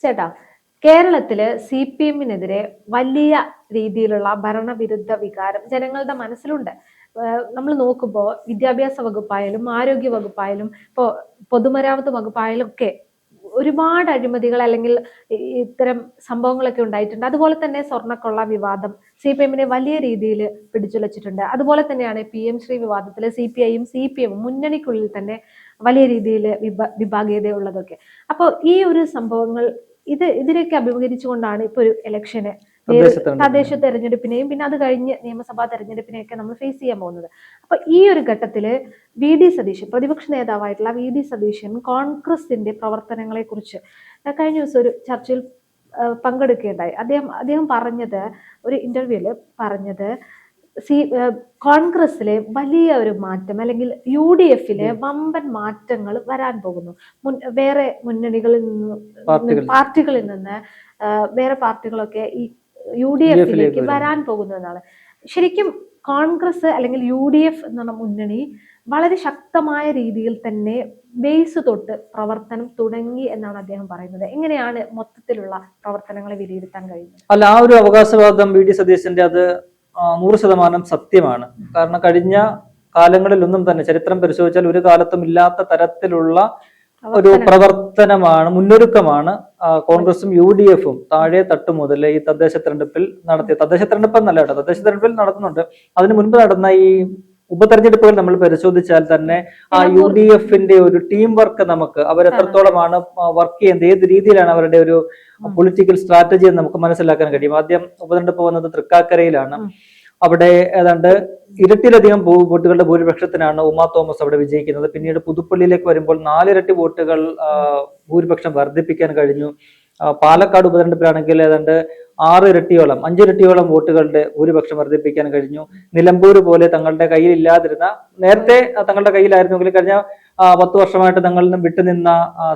ചേട്ടാ, കേരളത്തില് CPM-നെതിരെ വലിയ രീതിയിലുള്ള ഭരണവിരുദ്ധ വികാരം ജനങ്ങളുടെ മനസ്സിലുണ്ട്. നമ്മൾ നോക്കുമ്പോൾ വിദ്യാഭ്യാസ വകുപ്പായാലും ആരോഗ്യ വകുപ്പായാലും പൊതുമരാമത്ത് വകുപ്പായാലും ഒക്കെ ഒരുപാട് അഴിമതികൾ അല്ലെങ്കിൽ ഇത്തരം സംഭവങ്ങളൊക്കെ ഉണ്ടായിട്ടുണ്ട്. അതുപോലെ തന്നെ സ്വർണ്ണക്കൊള്ള വിവാദം CPM-നെ വലിയ രീതിയിൽ പിടിച്ചുലച്ചിട്ടുണ്ട്. അതുപോലെ തന്നെയാണ് PM ശ്രീ വിവാദത്തിൽ CPI-യും CPM-ഉം മുന്നണിക്കുള്ളിൽ തന്നെ വലിയ രീതിയിൽ വിഭാഗീയത ഉള്ളതൊക്കെ. അപ്പോൾ ഈ ഒരു സംഭവങ്ങൾ ഇതിനൊക്കെ അഭിമുഖീകരിച്ചുകൊണ്ടാണ് ഇപ്പൊ ഒരു ഇലക്ഷന് തദ്ദേശ തെരഞ്ഞെടുപ്പിനെയും പിന്നെ അത് കഴിഞ്ഞ് നിയമസഭാ തെരഞ്ഞെടുപ്പിനെയൊക്കെ നമ്മൾ ഫേസ് ചെയ്യാൻ പോകുന്നത്. അപ്പൊ ഈ ഒരു ഘട്ടത്തില് VD സതീശൻ, പ്രതിപക്ഷ നേതാവായിട്ടുള്ള VD സതീശൻ കോൺഗ്രസിന്റെ പ്രവർത്തനങ്ങളെ കുറിച്ച് കഴിഞ്ഞ ദിവസം ഒരു ചർച്ചയിൽ പങ്കെടുക്കുകയുണ്ടായി. അദ്ദേഹം പറഞ്ഞത്, ഒരു ഇന്റർവ്യൂല് പറഞ്ഞത്, കോൺഗ്രസിലെ വലിയ ഒരു മാറ്റം അല്ലെങ്കിൽ UDF-ലെ വമ്പൻ മാറ്റങ്ങൾ വരാൻ പോകുന്നു. വേറെ മുന്നണികളിൽ നിന്ന് പാർട്ടികളിൽ നിന്ന് വേറെ പാർട്ടികളൊക്കെ ഈ UDF-ലേക്ക് വരാൻ പോകുന്നു എന്നാണ്. ശരിക്കും കോൺഗ്രസ് അല്ലെങ്കിൽ UDF എന്ന മുന്നണി വളരെ ശക്തമായ രീതിയിൽ തന്നെ ബേസ് തൊട്ട് പ്രവർത്തനം തുടങ്ങി എന്നാണ് അദ്ദേഹം പറയുന്നത്. എങ്ങനെയാണ് മൊത്തത്തിലുള്ള പ്രവർത്തനങ്ങളെ വിലയിരുത്താൻ കഴിയുന്നത്? അല്ല, ആ ഒരു അവകാശവാദം VD സതീശന്റെ അത് 100% സത്യമാണ്. കാരണം കഴിഞ്ഞ കാലങ്ങളിലൊന്നും തന്നെ ചരിത്രം പരിശോധിച്ചാൽ ഒരു കാലത്തും ഇല്ലാത്ത തരത്തിലുള്ള ഒരു പ്രവർത്തനമാണ്, മുന്നൊരുക്കമാണ് കോൺഗ്രസും UDF-ഉം താഴെ തട്ട് മുതൽ ഈ തദ്ദേശ തെരഞ്ഞെടുപ്പിൽ നടത്തിയ, തദ്ദേശ തെരഞ്ഞെടുപ്പ് എന്നല്ല കേട്ടോ, തദ്ദേശ തെരഞ്ഞെടുപ്പിൽ നടത്തുന്നുണ്ട്. അതിനു മുൻപ് നടന്ന ഈ ഉപതെരഞ്ഞെടുപ്പുകൾ നമ്മൾ പരിശോധിച്ചാൽ തന്നെ ആ UDF-ന്റെ ഒരു ടീം വർക്ക് നമുക്ക് അവരെത്രത്തോളമാണ് വർക്ക് ചെയ്യുന്നത്, ഏത് രീതിയിലാണ് അവരുടെ ഒരു പൊളിറ്റിക്കൽ സ്ട്രാറ്റജി എന്ന് നമുക്ക് മനസ്സിലാക്കാൻ കഴിയും. ആദ്യം ഉപതെരഞ്ഞെടുപ്പ് വന്നത് തൃക്കാക്കരയിലാണ്. അവിടെ ഏതാണ്ട് ഇരട്ടിയിലധികം വോട്ടുകളുടെ ഭൂരിപക്ഷത്തിനാണ് ഉമാ തോമസ് അവിടെ വിജയിക്കുന്നത്. പിന്നീട് പുതുപ്പള്ളിയിലേക്ക് വരുമ്പോൾ 4 ഇരട്ടി വോട്ടുകൾ ഭൂരിപക്ഷം വർദ്ധിപ്പിക്കാൻ കഴിഞ്ഞു. പാലക്കാട് ഉപതെരഞ്ഞെടുപ്പിലാണെങ്കിൽ ഏതാണ്ട് 5 ഇരട്ടിയോളം വോട്ടുകളുടെ ഭൂരിപക്ഷം വർദ്ധിപ്പിക്കാൻ കഴിഞ്ഞു. നിലമ്പൂർ പോലെ തങ്ങളുടെ കയ്യിൽ ഇല്ലാതിരുന്ന, നേരത്തെ തങ്ങളുടെ കയ്യിലായിരുന്നെങ്കിൽ കഴിഞ്ഞ 10 വർഷമായിട്ട് തങ്ങളിൽ നിന്നും വിട്ടുനിന്ന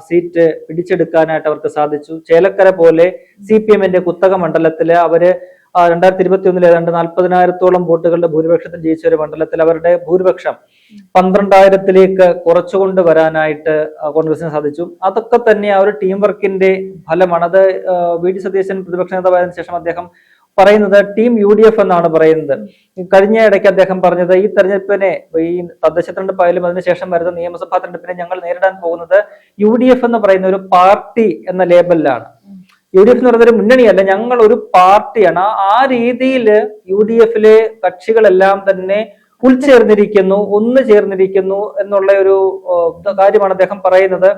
സീറ്റ് പിടിച്ചെടുക്കാനായിട്ട് അവർക്ക് സാധിച്ചു. ചേലക്കര പോലെ CPM-ന്റെ കുത്തക മണ്ഡലത്തില് അവര് 2021 ഏതാണ്ട് 40,000-ഓളം വോട്ടുകളുടെ ഭൂരിപക്ഷത്തിൽ ജയിച്ച ഒരു മണ്ഡലത്തിൽ അവരുടെ ഭൂരിപക്ഷം 12,000-ലേക്ക് കുറച്ചുകൊണ്ട് വരാനായിട്ട് കോൺഗ്രസിന് സാധിച്ചു. അതൊക്കെ തന്നെ ആ ഒരു ടീം വർക്കിന്റെ ഫലമാണ്. അത് VD സതീശൻ പ്രതിപക്ഷ നേതാവായതിനു ശേഷം അദ്ദേഹം പറയുന്നത് ടീം UDF എന്നാണ് പറയുന്നത്. കഴിഞ്ഞ ഇടയ്ക്ക് അദ്ദേഹം പറഞ്ഞത്, ഈ തെരഞ്ഞെടുപ്പിനെ, ഈ തദ്ദേശ തെരഞ്ഞെടുപ്പായാലും അതിനുശേഷം വരുന്ന നിയമസഭാ തെരഞ്ഞെടുപ്പിനെ ഞങ്ങൾ നേരിടാൻ പോകുന്നത് UDF എന്ന് പറയുന്ന ഒരു പാർട്ടി എന്ന ലേബലിലാണ്. UDF എന്ന് പറയുന്ന ഒരു മുന്നണിയല്ല, ഞങ്ങൾ ഒരു പാർട്ടിയാണ്. ആ രീതിയിൽ UDF-ലെ കക്ഷികളെല്ലാം തന്നെ ഉൾച്ചേർന്നിരിക്കുന്നു, ഒന്നു ചേർന്നിരിക്കുന്നു എന്നുള്ള ഒരു കാര്യമാണ് അദ്ദേഹം പറയുന്നത്.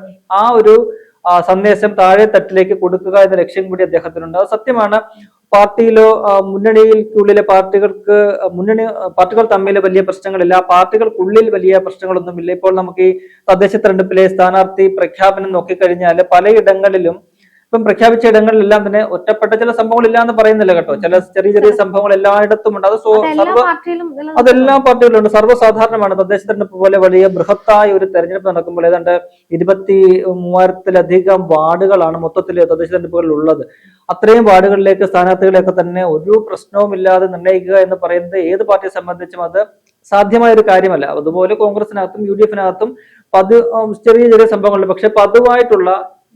ആ ഒരു സന്ദേശം താഴെ തട്ടിലേക്ക് കൊടുക്കുക എന്ന ലക്ഷ്യം കൂടി അദ്ദേഹത്തിനുണ്ട്. അത് സത്യമാണ്. പാർട്ടിയിലോ മുന്നണിക്കുള്ളിലെ പാർട്ടികൾ തമ്മിൽ വലിയ പ്രശ്നങ്ങളില്ല, പാർട്ടികൾക്കുള്ളിൽ വലിയ പ്രശ്നങ്ങളൊന്നുമില്ല. ഇപ്പോൾ നമുക്ക് ഈ തദ്ദേശ തെരഞ്ഞെടുപ്പിലെ സ്ഥാനാർത്ഥി പ്രഖ്യാപനം നോക്കിക്കഴിഞ്ഞാൽ പലയിടങ്ങളിലും ഇപ്പം പ്രഖ്യാപിച്ച ഇടങ്ങളിലെല്ലാം തന്നെ ഒറ്റപ്പെട്ട ചില സംഭവങ്ങൾ ഇല്ല എന്ന് പറയുന്നില്ല കേട്ടോ, ചില ചെറിയ സംഭവങ്ങൾ എല്ലായിടത്തും ഉണ്ട്. അതെല്ലാ പാർട്ടികളിലും ഉണ്ട്, സർവ്വസാധാരണമാണ്. തദ്ദേശ തെരഞ്ഞെടുപ്പ് പോലെ വലിയ ബൃഹത്തായ ഒരു തെരഞ്ഞെടുപ്പ് നടക്കുമ്പോൾ ഏതാണ്ട് 23,000-ലധികം വാർഡുകളാണ് മൊത്തത്തിൽ തദ്ദേശ തെരഞ്ഞെടുപ്പുകളിൽ ഉള്ളത്. അത്രയും വാർഡുകളിലേക്ക് സ്ഥാനാർത്ഥികളെയൊക്കെ തന്നെ ഒരു പ്രശ്നവുമില്ലാതെ നിർണ്ണയിക്കുക എന്ന് പറയുന്നത് ഏത് പാർട്ടിയെ സംബന്ധിച്ചും അത് സാധ്യമായ ഒരു കാര്യമല്ല. അതുപോലെ കോൺഗ്രസിനകത്തും UDF-നകത്തും ചെറിയ സംഭവങ്ങളുണ്ട്. പക്ഷെ പതിവായിട്ടുള്ള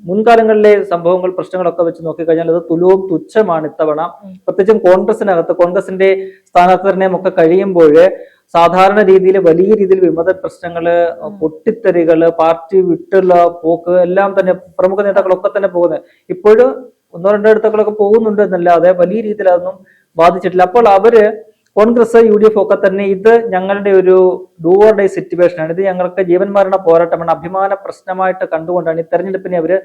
മുൻകാലങ്ങളിലെ സംഭവങ്ങൾ, പ്രശ്നങ്ങളൊക്കെ വെച്ച് നോക്കിക്കഴിഞ്ഞാൽ അത് തുലവും തുച്ഛമാണ് ഇത്തവണ. പ്രത്യേകിച്ചും കോൺഗ്രസിനകത്ത്, കോൺഗ്രസിന്റെ സ്ഥാനാർത്ഥി നിർണ്ണയം ഒക്കെ കഴിയുമ്പോൾ സാധാരണ രീതിയിൽ വലിയ രീതിയിൽ വിമത പ്രശ്നങ്ങള്, പൊട്ടിത്തെറികള്, പാർട്ടി വിട്ടുള്ള പോക്ക് എല്ലാം തന്നെ പ്രമുഖ നേതാക്കളൊക്കെ തന്നെ പോകുന്നത്. ഇപ്പോഴും 1-2 ഇടത്തൊക്കെ പോകുന്നുണ്ട് എന്നല്ലാതെ വലിയ രീതിയിൽ അതൊന്നും ബാധിച്ചിട്ടില്ല. അപ്പോൾ അവര് കോൺഗ്രസ് UDF ഒക്കെ തന്നെ ഇത് ഞങ്ങളുടെ ഒരു ഡൂ ഓർ ഡൈ സിറ്റുവേഷൻ ആണ്, ഇത് ഞങ്ങൾക്ക് ജീവന്മാരണ പോരാട്ടമാണ്, അഭിമാന പ്രശ്നമായിട്ട് കണ്ടുകൊണ്ടാണ് ഈ തെരഞ്ഞെടുപ്പിനെ അവര്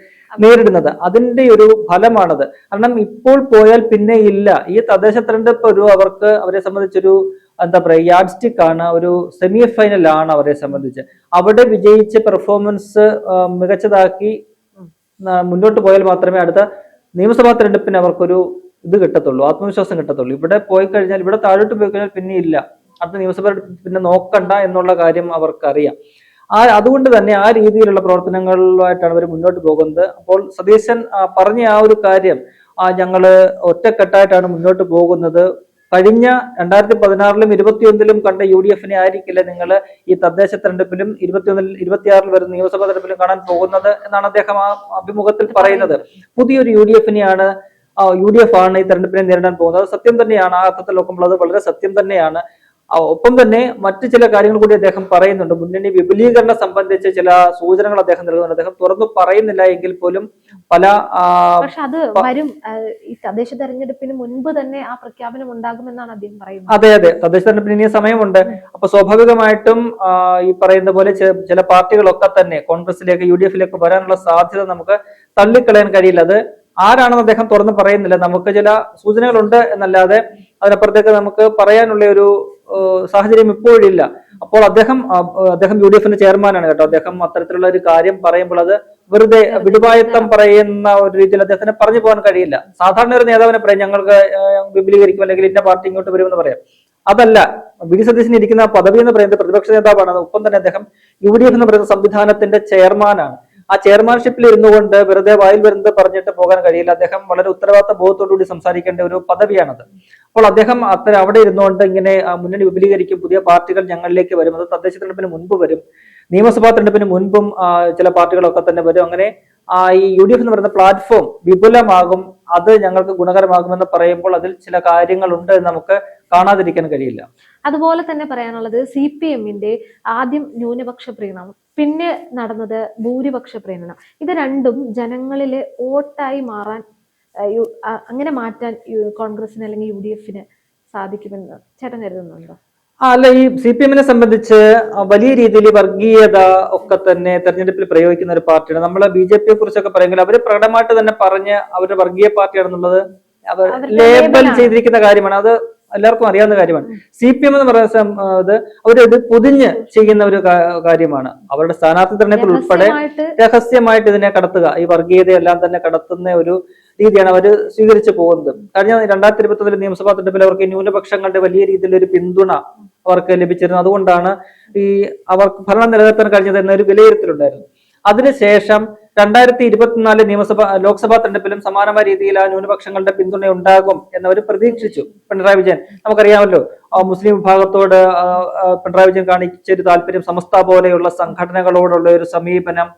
നേരിടുന്നത്. അതിന്റെ ഒരു ഫലമാണത്. കാരണം ഇപ്പോൾ പോയാൽ പിന്നെ ഇല്ല. ഈ തദ്ദേശ തെരഞ്ഞെടുപ്പ് അവരെ സംബന്ധിച്ചൊരു എന്താ പറയുക, യാഡ് സ്റ്റിക്ക് ആണ്, ഒരു സെമി ഫൈനൽ ആണ് അവരെ സംബന്ധിച്ച്. അവിടെ വിജയിച്ച് പെർഫോമൻസ് മികച്ചതാക്കി മുന്നോട്ട് പോയാൽ മാത്രമേ അടുത്ത നിയമസഭാ തെരഞ്ഞെടുപ്പിന് അവർക്കൊരു ഇത് കിട്ടത്തുള്ളൂ, ആത്മവിശ്വാസം കിട്ടത്തുള്ളൂ. ഇവിടെ പോയി കഴിഞ്ഞാൽ, ഇവിടെ താഴോട്ട് പോയി കഴിഞ്ഞാൽ പിന്നെ ഇല്ല, അടുത്ത നിയമസഭ പിന്നെ നോക്കണ്ട എന്നുള്ള കാര്യം അവർക്കറിയാം. അതുകൊണ്ട് തന്നെ ആ രീതിയിലുള്ള പ്രവർത്തനങ്ങളുമായിട്ടാണ് അവർ മുന്നോട്ട് പോകുന്നത്. അപ്പോൾ സതീശൻ പറഞ്ഞ ആ ഒരു കാര്യം, ഞങ്ങള് ഒറ്റക്കെട്ടായിട്ടാണ് മുന്നോട്ട് പോകുന്നത്, കഴിഞ്ഞ 2016-ലും 2021-ലും കണ്ട UDF ആയിരിക്കില്ല നിങ്ങൾ ഈ തദ്ദേശ തെരഞ്ഞെടുപ്പിലും 2021-ൽ 2026-ൽ വരുന്ന നിയമസഭാ തെരഞ്ഞെടുപ്പിലും കാണാൻ പോകുന്നത് എന്നാണ് അദ്ദേഹം ആ അഭിമുഖത്തിൽ പറയുന്നത്. പുതിയൊരു UDF ആണ് ഈ തെരഞ്ഞെടുപ്പിനെ നേരിടാൻ പോകുന്നത്. സത്യം തന്നെയാണ്, ആ അർത്ഥത്തിൽ നോക്കുമ്പോൾ അത് വളരെ സത്യം തന്നെയാണ്. ഒപ്പം തന്നെ മറ്റു ചില കാര്യങ്ങൾ കൂടി അദ്ദേഹം പറയുന്നുണ്ട്. മുന്നണി വിപുലീകരണം സംബന്ധിച്ച് ചില സൂചനകൾ അദ്ദേഹം നൽകുന്നുണ്ട്. അദ്ദേഹം തുറന്നു പറയുന്നില്ല എങ്കിൽ പോലും പല പക്ഷെ അത് വരും, ഈ തദ്ദേശ തെരഞ്ഞെടുപ്പിന് മുൻപ് തന്നെ ആ പ്രഖ്യാപനം ഉണ്ടാകുമെന്നാണ് അദ്ദേഹം പറയുന്നത്. അതെ, തദ്ദേശ തെരഞ്ഞെടുപ്പിന് ഇനിയും സമയമുണ്ട്. അപ്പൊ സ്വാഭാവികമായിട്ടും ഈ പറയുന്ന പോലെ ചില പാർട്ടികളൊക്കെ തന്നെ കോൺഗ്രസിലേക്ക് UDF വരാനുള്ള സാധ്യത നമുക്ക് തള്ളിക്കളയാൻ കഴിയില്ല. അത് ആരാണെന്ന് അദ്ദേഹം തുറന്ന് പറയുന്നില്ല. നമുക്ക് ചില സൂചനകളുണ്ട് എന്നല്ലാതെ അതിനപ്പുറത്തേക്ക് നമുക്ക് പറയാനുള്ള ഒരു സാഹചര്യം ഇപ്പോഴില്ല. അപ്പോൾ അദ്ദേഹം UDF ചെയർമാനാണ് കേട്ടോ. അദ്ദേഹം അത്തരത്തിലുള്ള ഒരു കാര്യം പറയുമ്പോൾ അത് വെറുതെ വിടുവായത്തം പറയുന്ന ഒരു രീതിയിൽ അദ്ദേഹത്തിന് പറഞ്ഞു പോകാൻ കഴിയില്ല. സാധാരണ ഒരു നേതാവിനെ പറയാം, ഞങ്ങൾക്ക് വിപുലീകരിക്കും അല്ലെങ്കിൽ ഇന്ന പാർട്ടി ഇങ്ങോട്ട് വരുമെന്ന് പറയാം. അതല്ല, വി.ഡി. സതീശൻ ഇരിക്കുന്ന പദവി എന്ന് പറയുന്നത് പ്രതിപക്ഷ നേതാവാണ്. ഒപ്പം തന്നെ അദ്ദേഹം UDF എന്ന് പറയുന്ന സംവിധാനത്തിന്റെ ചെയർമാനാണ്. ആ ചെയർമാൻഷിപ്പിൽ ഇരുന്നുകൊണ്ട് വെറുതെ വായിൽ വരുന്നത് പറഞ്ഞിട്ട് പോകാൻ കഴിയില്ല. അദ്ദേഹം വളരെ ഉത്തരവാദിത്ത ബോധത്തോടുകൂടി സംസാരിക്കേണ്ട ഒരു പദവിയാണത്. അപ്പോൾ അദ്ദേഹം അവിടെ ഇരുന്നുകൊണ്ട് ഇങ്ങനെ മുന്നണി വിപുലീകരിക്കും, പുതിയ പാർട്ടികൾ ഞങ്ങളിലേക്ക് വരും, അത് തദ്ദേശ തെരഞ്ഞെടുപ്പിന് മുൻപ് വരും, നിയമസഭാ തെരഞ്ഞെടുപ്പിന് മുൻപും ചില പാർട്ടികളൊക്കെ തന്നെ വരും, അങ്ങനെ ഈ UDF എന്ന് പറയുന്ന പ്ലാറ്റ്ഫോം വിപുലമാകും, അത് ഞങ്ങൾക്ക് ഗുണകരമാകുമെന്ന് പറയുമ്പോൾ അതിൽ ചില കാര്യങ്ങളുണ്ട് എന്ന് നമുക്ക് കാണാതിരിക്കാൻ കഴിയില്ല. അതുപോലെ തന്നെ പറയാനുള്ളത് CPM ആദ്യം ന്യൂനപക്ഷ പ്രീണനം, പിന്നെ നടന്നത് ഭൂരിപക്ഷ പ്രീണനം. ഇത് രണ്ടും ജനങ്ങളിലെ വോട്ടായി മാറാൻ അങ്ങനെ മാറ്റാൻ കോൺഗ്രസിന് അല്ലെങ്കിൽ UDF സാധിക്കുമെന്ന് ചേട്ടൻ കരുതുന്നുണ്ടോ? അല്ല, ഈ CPM സംബന്ധിച്ച് വലിയ രീതിയിൽ വർഗീയത ഒക്കെ തന്നെ തെരഞ്ഞെടുപ്പിൽ പ്രയോഗിക്കുന്ന ഒരു പാർട്ടിയാണ്. നമ്മള് BJP കുറിച്ചൊക്കെ പറയുമെങ്കിൽ അവര് പ്രകടമായിട്ട് തന്നെ പറഞ്ഞ് അവര് വർഗീയ പാർട്ടിയാണെന്നുള്ളത് അവർ ലേബൽ ചെയ്തിരിക്കുന്ന കാര്യമാണ്. അത് എല്ലാവർക്കും അറിയാവുന്ന കാര്യമാണ്. CPM എന്ന് പറയുന്നത് അവരത് പൊതിഞ്ഞ് ചെയ്യുന്ന ഒരു കാര്യമാണ്. അവരുടെ സ്ഥാനാർത്ഥി തെരഞ്ഞെടുപ്പിൽ ഉൾപ്പെടെ രഹസ്യമായിട്ട് ഇതിനെ കടത്തുക, ഈ വർഗീയതയെല്ലാം തന്നെ കടത്തുന്ന ഒരു രീതിയാണ് അവർ സ്വീകരിച്ചു പോകുന്നത്. കഴിഞ്ഞ 2021 നിയമസഭാ തെരഞ്ഞെടുപ്പിൽ അവർക്ക് ന്യൂനപക്ഷങ്ങളുടെ വലിയ രീതിയിലൊരു പിന്തുണ അവർക്ക് ലഭിച്ചിരുന്നു. അതുകൊണ്ടാണ് അവർക്ക് ഭരണം നിലനിർത്താൻ കഴിഞ്ഞത് എന്നൊരു വിലയിരുത്തലുണ്ടായിരുന്നു. അതിനുശേഷം 2024 ലോക്സഭാ തെരഞ്ഞെടുപ്പിലും സമാനമായ രീതിയിൽ ആ ന്യൂനപക്ഷങ്ങളുടെ പിന്തുണ ഉണ്ടാകും എന്നവർ പ്രതീക്ഷിച്ചു. പിണറായി വിജയൻ, നമുക്കറിയാമല്ലോ, മുസ്ലിം വിഭാഗത്തോട് പിണറായി വിജയൻ കാണിച്ചൊരു താല്പര്യം, സമസ്ത പോലെയുള്ള സംഘടനകളോടുള്ള ഒരു സമീപനം,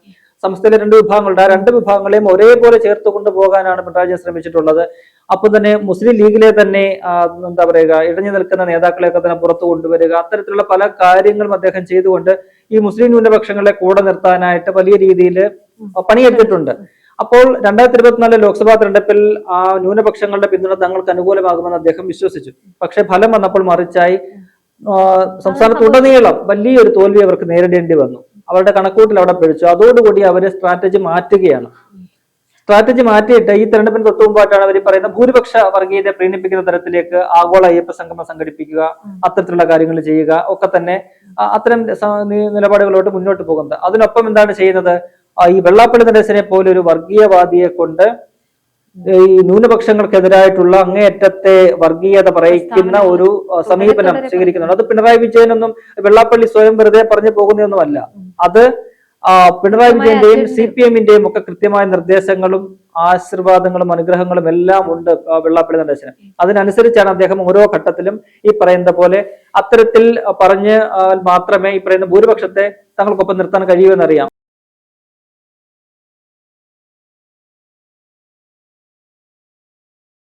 സംസ്ഥയിലെ 2 വിഭാഗങ്ങളുണ്ട്, ആ 2 വിഭാഗങ്ങളെയും ഒരേപോലെ ചേർത്ത് കൊണ്ടുപോകാനാണ് പിണറായി വിജയൻ ശ്രമിച്ചിട്ടുള്ളത്. അപ്പം തന്നെ മുസ്ലിം ലീഗിലെ തന്നെ എന്താ പറയുക, ഇടഞ്ഞു നിൽക്കുന്ന നേതാക്കളെയൊക്കെ തന്നെ പുറത്തു കൊണ്ടുവരിക, അത്തരത്തിലുള്ള പല കാര്യങ്ങളും അദ്ദേഹം ചെയ്തുകൊണ്ട് ഈ മുസ്ലിം ന്യൂനപക്ഷങ്ങളെ കൂടെ നിർത്താനായിട്ട് വലിയ രീതിയിൽ പണിയെടുത്തിട്ടുണ്ട്. അപ്പോൾ 2024 ലോക്സഭാ തെരഞ്ഞെടുപ്പിൽ ആ ന്യൂനപക്ഷങ്ങളുടെ പിന്തുണ തങ്ങൾക്ക് അനുകൂലമാകുമെന്ന് അദ്ദേഹം വിശ്വസിച്ചു. പക്ഷെ ഫലം വന്നപ്പോൾ മറിച്ചായി. സംസ്ഥാനത്തുടനീളം വലിയൊരു തോൽവി അവർക്ക് നേരിടേണ്ടി വന്നു. അവരുടെ കണക്കൂട്ടിൽ അവിടെ പിടിച്ചു. അതോടുകൂടി അവര് സ്ട്രാറ്റജി മാറ്റുകയാണ്. സ്ട്രാറ്റജി മാറ്റിയിട്ട് ഈ തെരഞ്ഞെടുപ്പിന് തൊട്ടു മുമ്പായിട്ടാണ് അവർ പറയുന്ന ഭൂരിപക്ഷ വർഗീയതയെ പ്രീണിപ്പിക്കുന്ന തരത്തിലേക്ക് ആഗോള അയ്യപ്പ സംഗമം സംഘടിപ്പിക്കുക, അത്തരത്തിലുള്ള കാര്യങ്ങൾ ചെയ്യുക, ഒക്കെ തന്നെ അത്തരം നിലപാടുകളോട്ട് മുന്നോട്ട് പോകുന്നത്. അതിനൊപ്പം എന്താണ് ചെയ്യുന്നത്? ഈ വെള്ളാപ്പള്ളി നടേശനെ പോലെ ഒരു വർഗീയവാദിയെ കൊണ്ട് ഈ ന്യൂനപക്ഷങ്ങൾക്കെതിരായിട്ടുള്ള അങ്ങേയറ്റത്തെ വർഗീയത പറയിക്കുന്ന ഒരു സമീപനം സ്വീകരിക്കുന്നുണ്ട്. അത് പിണറായി വിജയനൊന്നും വെള്ളാപ്പള്ളി സ്വയം വെറുതെ പറഞ്ഞു പോകുന്നതൊന്നുമല്ല. അത് പിണറായി വിജയന്റെയും CPM ഒക്കെ കൃത്യമായ നിർദ്ദേശങ്ങളും ആശീർവാദങ്ങളും അനുഗ്രഹങ്ങളും എല്ലാം ഉണ്ട് വെള്ളാപ്പള്ളി നടേശന്. അതിനനുസരിച്ചാണ് അദ്ദേഹം ഓരോ ഘട്ടത്തിലും ഈ പറയുന്ന പോലെ അത്തരത്തിൽ പറഞ്ഞ് മാത്രമേ ഈ പറയുന്ന ഭൂരിപക്ഷത്തെ തങ്ങൾക്കൊപ്പം നിർത്താൻ കഴിയൂ എന്നറിയാം.